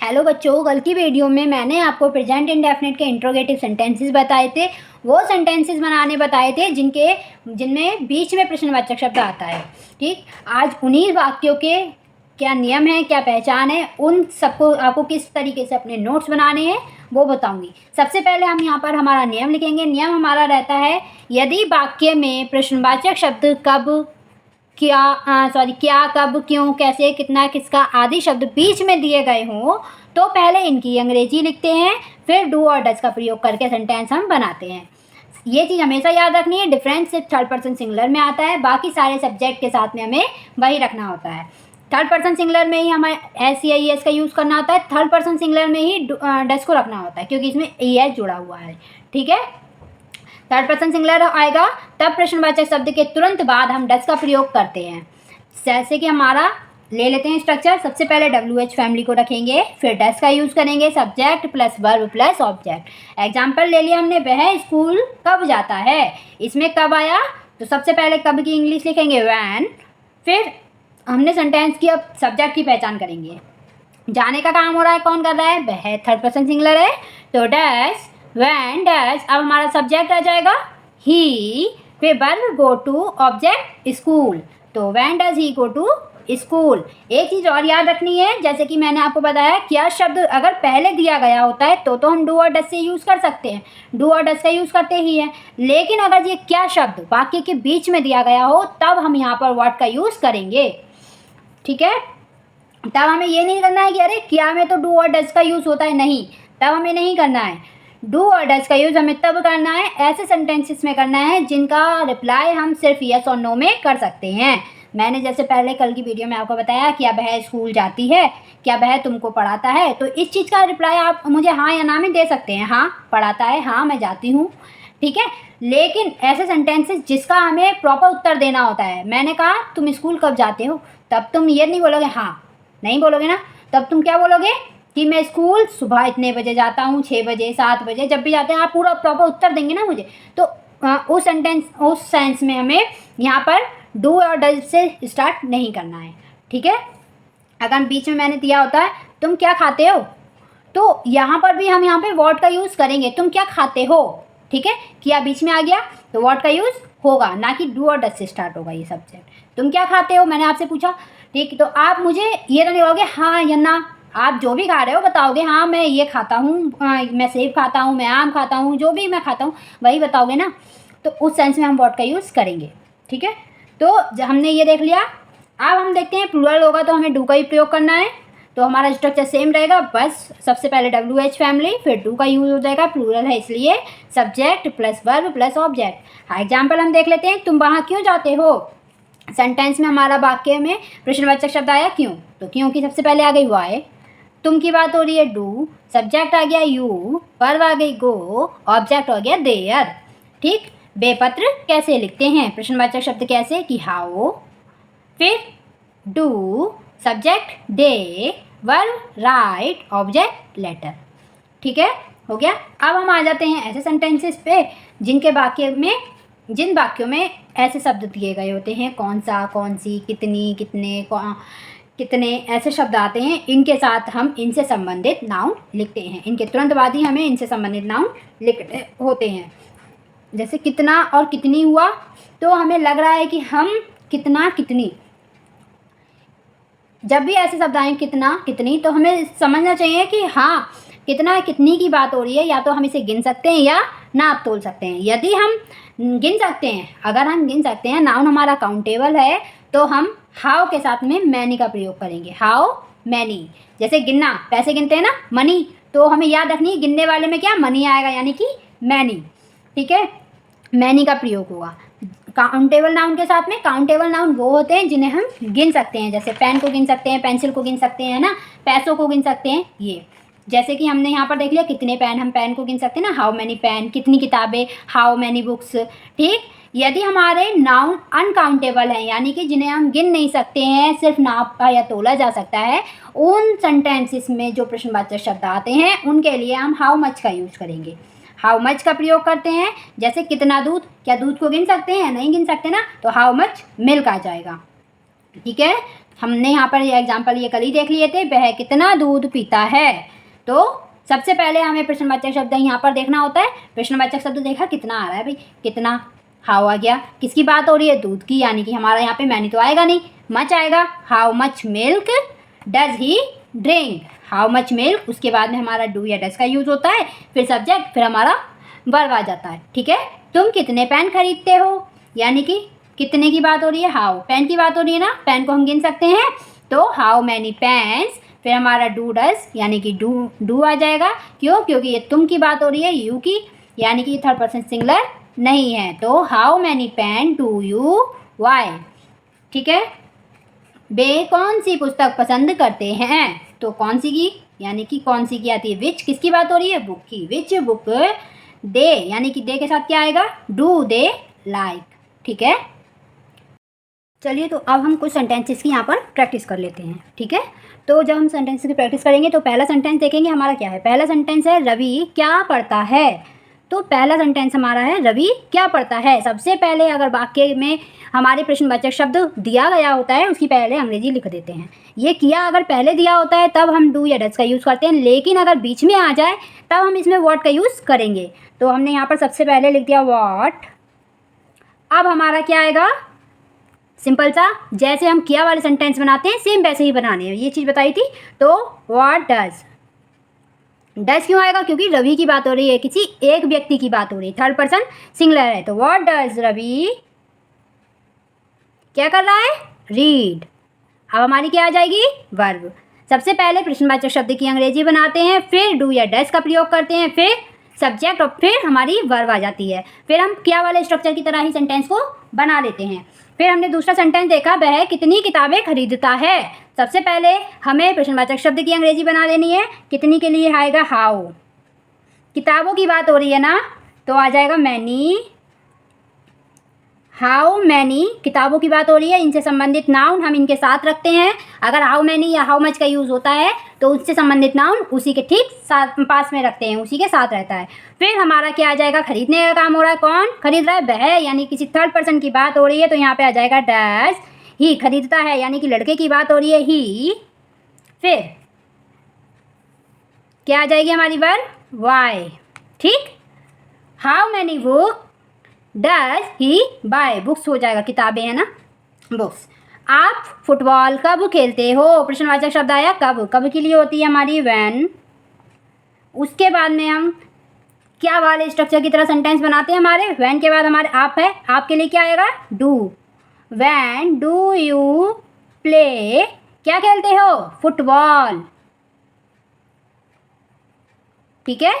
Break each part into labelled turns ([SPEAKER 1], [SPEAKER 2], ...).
[SPEAKER 1] Hello बच्चों, कल की वीडियो में मैंने आपको प्रेजेंट इंडेफिनिट के इंट्रोगेटिव सेंटेंसेस बताए थे। वो सेंटेंसेस बनाने बताए थे जिनमें बीच में प्रश्नवाचक शब्द आता है। ठीक, आज उन्हीं वाक्यों के क्या नियम है, क्या पहचान है, उन सबको आपको किस तरीके से अपने नोट्स बनाने हैं वो बताऊंगी। सबसे पहले हम यहाँ पर हमारा नियम लिखेंगे। नियम हमारा रहता है, यदि वाक्य में प्रश्नवाचक शब्द कब, क्या, कब, क्यों, कैसे, कितना, किसका आदि शब्द बीच में दिए गए हों तो पहले इनकी अंग्रेजी लिखते हैं, फिर डू और डज का प्रयोग करके सेंटेंस हम बनाते हैं। ये चीज़ हमेशा याद रखनी है। डिफरेंस सिर्फ थर्ड पर्सन सिंगुलर में आता है, बाकी सारे सब्जेक्ट के साथ में हमें वही रखना होता है। थर्ड पर्सन सिंगुलर में ही हमें एस या ई एस का यूज़ करना होता है। थर्ड पर्सन सिंगुलर में ही डज को रखना होता है क्योंकि इसमें ई एस जुड़ा हुआ है। ठीक है, थर्ड पर्सन सिंगुलर आएगा तब प्रश्नवाचक शब्द के तुरंत बाद हम डज का प्रयोग करते हैं। जैसे कि हमारा ले लेते हैं स्ट्रक्चर। सबसे पहले WH फैमिली को रखेंगे, फिर डज का यूज़ करेंगे, subject plus verb plus object. Example ले लिया हमने, वह स्कूल कब जाता है। इसमें कब आया तो सबसे पहले कब की इंग्लिश लिखेंगे वैन, फिर हमने सेंटेंस की अब सब्जेक्ट की पहचान करेंगे। जाने का काम हो रहा है, कौन कर रहा है, वह थर्ड पर्सन सिंगुलर है तो डज, वैन डज। अब हमारा सब्जेक्ट आ जाएगा ही, फिर verb go to, object school, तो when does he go to school. एक चीज़ और याद रखनी है, जैसे कि मैंने आपको बताया, क्या शब्द अगर पहले दिया गया होता है तो हम डू और डज से यूज़ कर सकते हैं, डू और डज का यूज़ करते ही हैं। लेकिन अगर ये क्या शब्द वाक्य के बीच में दिया गया हो तब हम यहाँ पर व्हाट का यूज़ करेंगे। ठीक है, तब हमें ये नहीं करना है कि अरे क्या में तो डू और डज का यूज़ होता है, नहीं, तब हमें नहीं करना है। डू और डज का यूज़ हमें तब करना है, ऐसे सेंटेंसेस में करना है जिनका रिप्लाई हम सिर्फ यस और नो में कर सकते हैं। मैंने जैसे पहले कल की वीडियो में आपको बताया, क्या वह स्कूल जाती है, क्या वह तुमको पढ़ाता है, तो इस चीज़ का रिप्लाई आप मुझे हाँ या ना में दे सकते हैं। हाँ पढ़ाता है, हाँ मैं जाती हूँ। ठीक है, लेकिन ऐसे सेंटेंसेस जिसका हमें प्रॉपर उत्तर देना होता है, मैंने कहा तुम स्कूल कब जाते हो, तब तुम ये नहीं बोलोगे, हाँ नहीं बोलोगे ना, तब तुम क्या बोलोगे कि मैं स्कूल सुबह इतने बजे जाता हूँ, 6 बजे, 7 बजे, जब भी जाते हैं। आप पूरा प्रॉपर उत्तर देंगे ना मुझे, तो उस सेंस में हमें यहाँ पर डू और डज से स्टार्ट नहीं करना है। ठीक है, अगर बीच में मैंने दिया होता है तुम क्या खाते हो, तो यहाँ पर भी हम यहाँ पे व्हाट का यूज़ करेंगे, तुम क्या खाते हो। ठीक है, क्या बीच में आ गया तो व्हाट का यूज़ होगा, ना कि डू और डज से स्टार्ट होगा ये सब्जेक्ट। तुम क्या खाते हो, मैंने आपसे पूछा, ठीक, तो आप मुझे ये तो नहीं बोलोगे हाँ या ना, आप जो भी खा रहे हो बताओगे, हाँ मैं ये खाता हूँ, मैं सेब खाता हूँ, मैं आम खाता हूँ, जो भी मैं खाता हूँ वही बताओगे ना, तो उस सेंस में हम व्हाट का यूज़ करेंगे। ठीक है, तो हमने ये देख लिया। अब हम देखते हैं प्लूरल होगा तो हमें डू का ही प्रयोग करना है, तो हमारा स्ट्रक्चर सेम रहेगा, बस सबसे पहले WH फैमिली, फिर डू का यूज़ हो जाएगा, प्लूरल है इसलिए subject plus verb plus object. हाँ, एग्जाम्पल हम देख लेते हैं, तुम वहाँ क्यों जाते हो। सेंटेंस में हमारा वाक्य में प्रश्नवाचक शब्द आया क्यों, तो क्यों की सबसे पहले आ गई वाई, तुम की बात हो रही है डू, सब्जेक्ट आ गया यू, वर्ब आ गई गो, ऑब्जेक्ट हो गया देयर। ठीक, बेपत्र कैसे लिखते हैं, प्रश्नवाचक शब्द कैसे कि हाउ, फिर do, subject they, verb right, object later. ठीक है, हो गया। अब हम आ जाते हैं ऐसे सेंटेंसेस पे जिन वाक्यों में ऐसे शब्द दिए गए होते हैं, कौन सा, कौन सी, कितनी, कितने, कितने, ऐसे शब्द आते हैं, इनके साथ हम इनसे संबंधित नाउन लिखते हैं। इनके तुरंत बाद ही हमें इनसे संबंधित नाउन लिखने होते हैं। जैसे कितना और कितनी हुआ तो हमें लग रहा है कि हम कितना, कितनी, जब भी ऐसे शब्द आए कितना, कितनी, तो हमें समझना चाहिए कि हाँ कितना कितनी की बात हो रही है, या तो हम इसे गिन सकते हैं या नाप तोल सकते हैं। यदि हम गिन सकते हैं, अगर हम गिन सकते हैं, नाउन हमारा काउंटेबल है, तो हम हाउ के साथ में मैनी का प्रयोग करेंगे, हाउ मैनी। जैसे गिनना, पैसे गिनते हैं ना, मनी, तो हमें याद रखनी है गिनने वाले में क्या मनी आएगा, यानी कि मैनी। ठीक है, मैनी का प्रयोग होगा काउंटेबल नाउन के साथ में। काउंटेबल नाउन वो होते हैं जिन्हें हम गिन सकते हैं, जैसे पेन को गिन सकते हैं, पेंसिल को गिन सकते हैं ना, पैसों को गिन सकते हैं। ये जैसे कि हमने यहाँ पर देख लिया कितने पेन, हम पेन को गिन सकते हैं ना, हाउ मैनी पेन, कितनी किताबें, हाउ मैनी बुक्स। ठीक, यदि हमारे नाउन अनकाउंटेबल हैं, यानी कि जिन्हें हम गिन नहीं सकते हैं, सिर्फ नापा या तोला जा सकता है, उन सेंटेंसेस में जो प्रश्नवाचक शब्द आते हैं उनके लिए हम हाउ मच का यूज करेंगे, हाउ मच का प्रयोग करते हैं। जैसे कितना दूध, क्या दूध को गिन सकते हैं, नहीं गिन सकते ना, तो हाउ मच मिल्क आ जाएगा। ठीक है, हमने यहाँ पर ये एग्जाम्पल ये कल ही देख लिए थे, वह कितना दूध पीता है। तो सबसे पहले हमें प्रश्नवाचक शब्द यहाँ पर देखना होता है। प्रश्नवाचक शब्द देखा कितना आ रहा है भाई, कितना, हाउ आ गया, किसकी बात हो रही है, दूध की, यानी कि हमारा यहाँ पे मैनी तो आएगा नहीं, मच आएगा, how much milk does he drink, how much milk, उसके बाद में हमारा डू या डज का यूज़ होता है, फिर सब्जेक्ट, फिर हमारा वर्ब आ जाता है। ठीक है, तुम कितने पेन खरीदते हो, यानी कि कितने की बात हो रही है, हाउ, पेन की बात हो रही है ना, पेन को हम गिन सकते हैं, तो हाउ मैनी पेन्स, फिर हमारा डू डज यानी कि डू आ जाएगा। क्यों, क्योंकि ये तुम की बात हो रही है, यू की, यानी कि थर्ड पर्सन सिंगुलर नहीं है, तो how many pen do you buy. ठीक है, वे कौन सी पुस्तक पसंद करते हैं, तो कौन सी की, यानी कि कौन सी की आती है, विच, किसकी बात हो रही है, बुक की, विच बुक दे, यानी कि दे के साथ क्या आएगा, डू दे लाइक। ठीक है, चलिए तो अब हम कुछ सेंटेंसेस की यहाँ पर प्रैक्टिस कर लेते हैं। ठीक है, तो जब हम सेंटेंसेस की प्रैक्टिस करेंगे तो पहला सेंटेंस देखेंगे हमारा क्या है। पहला सेंटेंस है रवि क्या पढ़ता है। तो पहला सेंटेंस हमारा है रवि क्या पढ़ता है। सबसे पहले अगर वाक्य में हमारे प्रश्नवाचक शब्द दिया गया होता है उसकी पहले अंग्रेजी लिख देते हैं। ये किया अगर पहले दिया होता है तब हम डू या डज का यूज़ करते हैं, लेकिन अगर बीच में आ जाए तब हम इसमें व्हाट का यूज़ करेंगे। तो हमने यहाँ पर सबसे पहले लिख दिया व्हाट। अब हमारा क्या आएगा, सिंपल सा, जैसे हम किया वाले सेंटेंस बनाते हैं सेम वैसे ही बनाने हैं, ये चीज़ बताई थी। तो व्हाट डज, डज क्यों आएगा, क्योंकि रवि की बात हो रही है, किसी एक व्यक्ति की बात हो रही है, थर्ड पर्सन सिंगुलर है, तो व्हाट डज रवि क्या कर रहा है, रीड। अब हमारी क्या आ जाएगी, वर्ब। सबसे पहले प्रश्नवाचक शब्द की अंग्रेजी बनाते हैं, फिर डू या डज का प्रयोग करते हैं, फिर सब्जेक्ट और फिर हमारी वर्ब आ जाती है। फिर हम क्या वाले स्ट्रक्चर की तरह ही सेंटेंस को बना लेते हैं। फिर हमने दूसरा सेंटेंस देखा, वह कितनी किताबें खरीदता है। सबसे पहले हमें प्रश्नवाचक शब्द की अंग्रेजी बना लेनी है, कितनी के लिए आएगा हाउ, किताबों की बात हो रही है ना तो आ जाएगा मैनी, हाउ मैनी किताबों की बात हो रही है, इनसे संबंधित नाउन हम इनके साथ रखते हैं। अगर हाउ मैनी या हाउ मच का यूज़ होता है तो उससे संबंधित नाउन उसी के ठीक साथ पास में रखते हैं, उसी के साथ रहता है। फिर हमारा क्या आ जाएगा, खरीदने का काम हो रहा है, कौन खरीद रहा है, वह, यानी किसी थर्ड पर्सन की बात हो रही है, तो यहाँ पे आ जाएगा डज ही, खरीदता है यानी कि लड़के की बात हो रही है, ही। फिर क्या आ जाएगी हमारी वर्ब, वाई। ठीक, how many book does he buy, books हो जाएगा, किताबें है ना, बुक्स। आप फुटबॉल कब खेलते हो, प्रश्नवाचक शब्द आया कब, कब के लिए होती है हमारी व्हेन। उसके बाद में हम क्या वाले स्ट्रक्चर की तरह सेंटेंस बनाते हैं, हमारे व्हेन के बाद हमारे आप है, आपके लिए क्या आएगा, do. When do you play, क्या खेलते हो, फुटबॉल। ठीक है,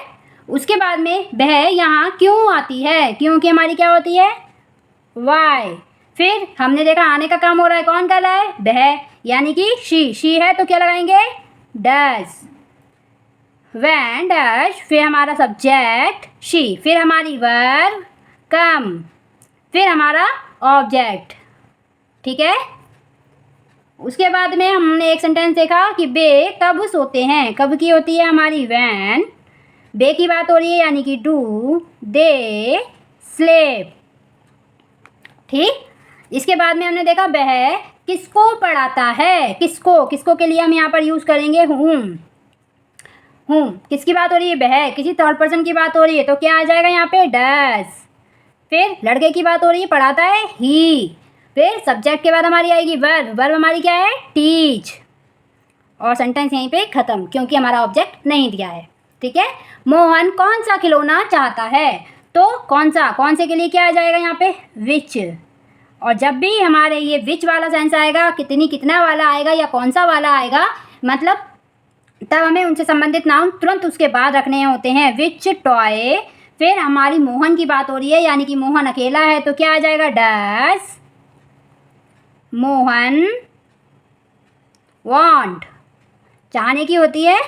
[SPEAKER 1] उसके बाद में वह यहाँ क्यों आती है, क्योंकि हमारी क्या होती है, वाई। फिर हमने देखा आने का काम हो रहा है, कौन कर रहा है, वह, यानी कि शी है तो क्या लगाएंगे, डज। व्हेन डज, फिर हमारा सब्जेक्ट शी, फिर हमारी वर्ब कम, फिर हमारा ऑब्जेक्ट। ठीक है, उसके बाद में हमने एक सेंटेंस देखा कि वे कब सोते हैं, कब की होती है हमारी व्हेन, बे की बात हो रही है यानी कि डू दे स्लेप। ठीक, इसके बाद में हमने देखा वह किसको पढ़ाता है, किसको, किसको के लिए हम यहाँ पर यूज़ करेंगे हुम। हुम किसकी बात हो रही है, वह, किसी थर्ड पर्सन की बात हो रही है, तो क्या आ जाएगा यहाँ पे, डज। फिर लड़के की बात हो रही है, पढ़ाता है, ही। फिर सब्जेक्ट के बाद हमारी आएगी वर्ब, वर्ब हमारी क्या है, टीच। और सेंटेंस यहीं पे ख़त्म, क्योंकि हमारा ऑब्जेक्ट नहीं दिया है। ठीक है, मोहन कौन सा खिलौना चाहता है, तो कौन सा, कौन से के लिए क्या आ जाएगा यहाँ पे, विच। और जब भी हमारे ये विच वाला सेंस आएगा, कितनी कितना वाला आएगा या कौन सा वाला आएगा, मतलब तब हमें उनसे संबंधित नाउन तुरंत उसके बाद रखने होते हैं, विच टॉय। फिर हमारी मोहन की बात हो रही है यानी कि मोहन अकेला है, तो क्या आ जाएगा, डज मोहन वांट, चाहने की होती है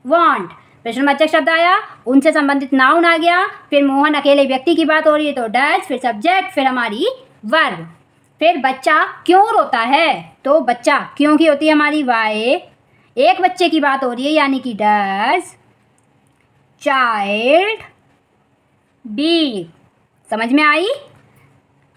[SPEAKER 1] वांट। प्रश्नवाचक शब्द आया, उनसे संबंधित नाउन आ गया, फिर मोहन अकेले व्यक्ति की बात हो रही है तो डज, फिर सब्जेक्ट, फिर हमारी वर्ब। फिर बच्चा क्यों रोता है, तो बच्चा क्यों की होती है हमारी वाई, एक बच्चे की बात हो रही है यानी कि डज चाइल्ड बी। समझ में आई।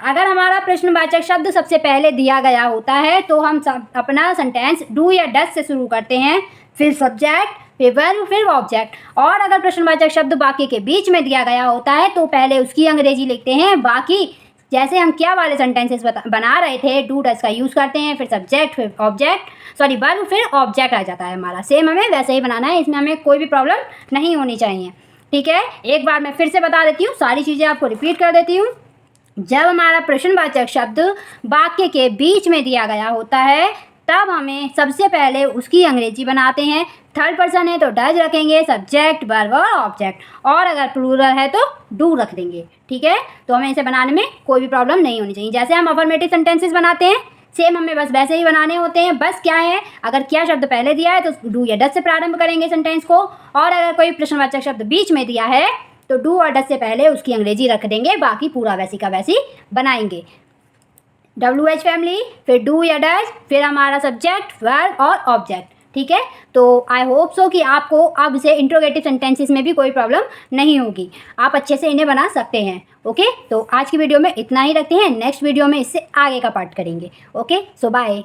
[SPEAKER 1] अगर हमारा प्रश्नवाचक शब्द सबसे पहले दिया गया होता है तो हम अपना सेंटेंस डू या डज से शुरू करते हैं, फिर सब्जेक्ट, फिर वर्ब, फिर ऑब्जेक्ट। और अगर प्रश्नवाचक शब्द वाक्य के बीच में दिया गया होता है तो पहले उसकी अंग्रेजी लिखते हैं, बाकी जैसे हम क्या वाले सेंटेंसेस बना रहे थे, डू डज का यूज़ करते हैं, फिर सब्जेक्ट, फिर ऑब्जेक्ट, सॉरी वर्ब, फिर ऑब्जेक्ट आ जाता है हमारा। सेम हमें वैसे ही बनाना है, इसमें हमें कोई भी प्रॉब्लम नहीं होनी चाहिए। ठीक है, एक बार मैं फिर से बता देती हूँ, सारी चीज़ें आपको रिपीट कर देती हूँ। जब हमारा प्रश्नवाचक शब्द वाक्य के बीच में दिया गया होता है तब हमें सबसे पहले उसकी अंग्रेजी बनाते हैं। थर्ड पर्सन है तो डज रखेंगे, सब्जेक्ट, वर्ब और ऑब्जेक्ट, और अगर प्लूरल है तो डू रख देंगे। ठीक है, तो हमें इसे बनाने में कोई भी प्रॉब्लम नहीं होनी चाहिए। जैसे हम अफर्मेटिव सेंटेंसेस बनाते हैं सेम हमें बस वैसे ही बनाने होते हैं। बस क्या है, अगर क्या शब्द पहले दिया है तो डू या डज से प्रारंभ करेंगे सेंटेंस को, और अगर कोई प्रश्नवाचक शब्द बीच में दिया है तो डू और डज से पहले उसकी अंग्रेजी रख देंगे, बाकी पूरा वैसी का वैसी बनाएंगे। WH फैमिली, फिर डू या डज, फिर हमारा सब्जेक्ट, वर्ब और ऑब्जेक्ट। ठीक है, तो आई होप सो कि आपको अब से इंट्रोगेटिव सेंटेंसेस में भी कोई प्रॉब्लम नहीं होगी, आप अच्छे से इन्हें बना सकते हैं। ओके, तो आज की वीडियो में इतना ही रखते हैं, नेक्स्ट वीडियो में इससे आगे का पार्ट करेंगे। ओके, सो बाय।